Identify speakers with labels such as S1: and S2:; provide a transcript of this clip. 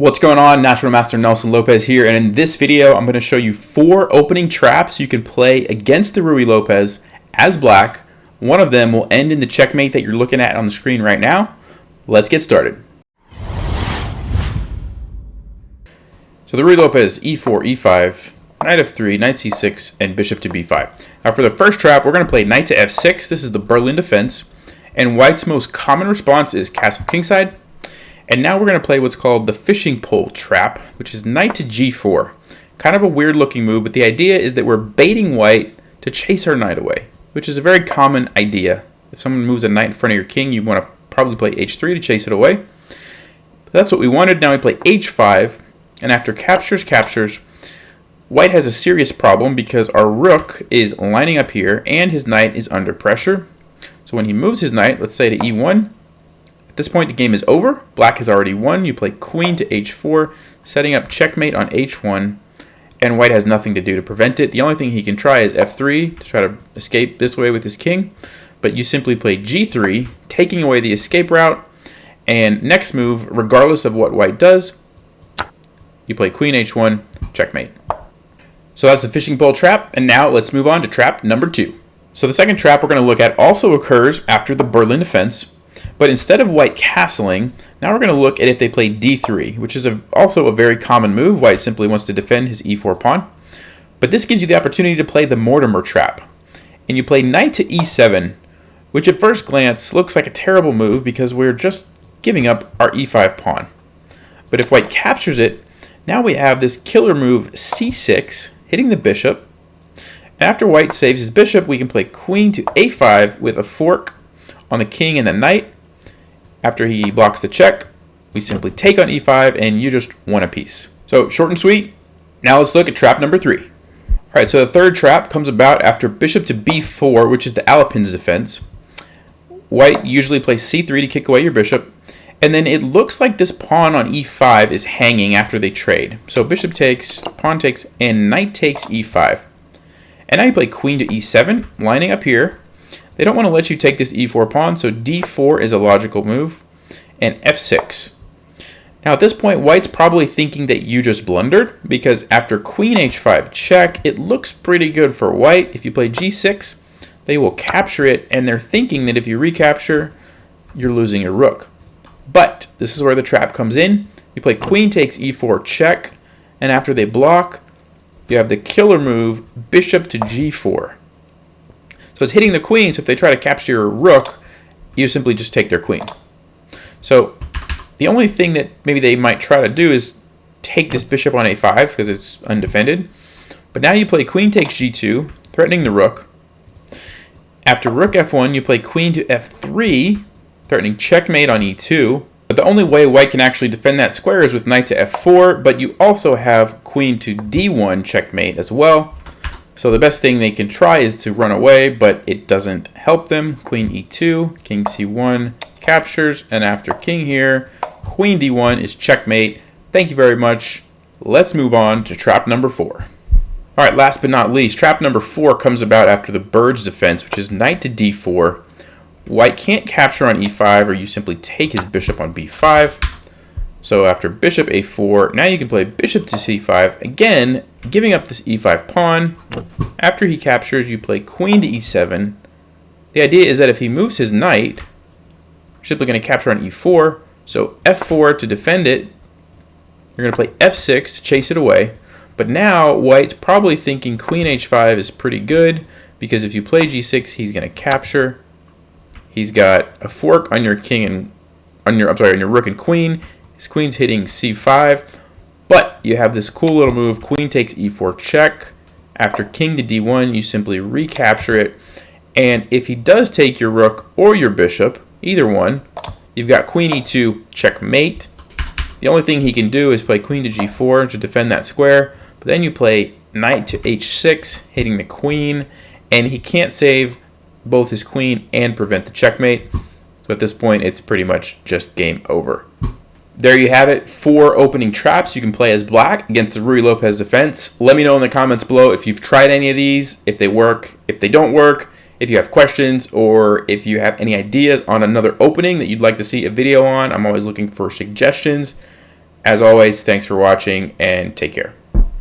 S1: What's going on? National Master Nelson Lopez here, and in this video I'm going to show you 4 opening traps you can play against the Ruy Lopez as black. One of them will end in the checkmate that you're looking at on the screen right now. Let's get started. So the Ruy Lopez e4, e5, knight f3, knight c6, and bishop to b5. Now for the first trap, we're going to play knight to f6. This is the Berlin defense, and white's most common response is castle kingside. And now we're going to play what's called the fishing pole trap, which is knight to g4. Kind of a weird looking move, but the idea is that we're baiting white to chase our knight away, which is a very common idea. If someone moves a knight in front of your king, you want to probably play h3 to chase it away. But that's what we wanted. Now we play h5, and after captures, white has a serious problem because our rook is lining up here and his knight is under pressure. So when he moves his knight, let's say to e1, at this point the game is over. Black has already won. You play queen to h4, setting up checkmate on h1, and white has nothing to do to prevent it. The only thing he can try is f3 to try to escape this way with his king, but you simply play g3, taking away the escape route, and next move, regardless of what white does, you play queen h1, checkmate. So that's the fishing pole trap, and now let's move on to trap number 2. So the second trap we're going to look at also occurs after the Berlin defense, but instead of white castling, now we're going to look at if they play d3, which is also a very common move. White simply wants to defend his e4 pawn. But this gives you the opportunity to play the Mortimer Trap. And you play knight to e7, which at first glance looks like a terrible move because we're just giving up our e5 pawn. But if white captures it, now we have this killer move c6, hitting the bishop. After white saves his bishop, we can play queen to a5 with a fork on the king and the knight. After he blocks the check, we simply take on e5 and you just won a piece. So short and sweet. Now let's look at trap number 3. Alright, so the third trap comes about after bishop to b4, which is the Alapin's defense. White usually plays c3 to kick away your bishop, and then it looks like this pawn on e5 is hanging after they trade. So bishop takes, pawn takes, and knight takes e5. And now you play queen to e7, lining up here. They don't want to let you take this e4 pawn, so d4 is a logical move, and f6. Now at this point, white's probably thinking that you just blundered, because after queen h5 check, it looks pretty good for white. If you play g6, they will capture it, and they're thinking that if you recapture, you're losing your rook. But this is where the trap comes in. You play queen takes e4 check, and after they block, you have the killer move, bishop to g4. So it's hitting the queen, so if they try to capture your rook, you simply just take their queen. So the only thing that maybe they might try to do is take this bishop on a5 because it's undefended. But now you play queen takes g2, threatening the rook. After rook f1, you play queen to f3, threatening checkmate on e2. But the only way white can actually defend that square is with knight to f4, but you also have queen to d1 checkmate as well. So the best thing they can try is to run away, but it doesn't help them. Queen e2, king c1 captures, and after king here, queen d1 is checkmate. Thank you very much. Let's move on to trap number 4. All right, last but not least, trap number 4 comes about after the bird's defense, which is knight to d4. White can't capture on e5, or you simply take his bishop on b5. So after bishop a4, now you can play bishop to c5, again, giving up this e5 pawn. After he captures, you play queen to e7. The idea is that if he moves his knight, you're simply going to capture on e4. So f4 to defend it. You're going to play f6 to chase it away. But now white's probably thinking queen h5 is pretty good, because if you play g6, he's going to capture. He's got a fork on your king and on your rook and queen. His queen's hitting c5, but you have this cool little move, queen takes e4 check. After king to d1, you simply recapture it, and if he does take your rook or your bishop, either one, you've got queen e2 checkmate. The only thing he can do is play queen to g4 to defend that square, but then you play knight to h6, hitting the queen, and he can't save both his queen and prevent the checkmate. So at this point, it's pretty much just game over. There you have it, 4 opening traps you can play as black against the Ruy Lopez defense. Let me know in the comments below if you've tried any of these, if they work, if they don't work, if you have questions, or if you have any ideas on another opening that you'd like to see a video on. I'm always looking for suggestions. As always, thanks for watching and take care.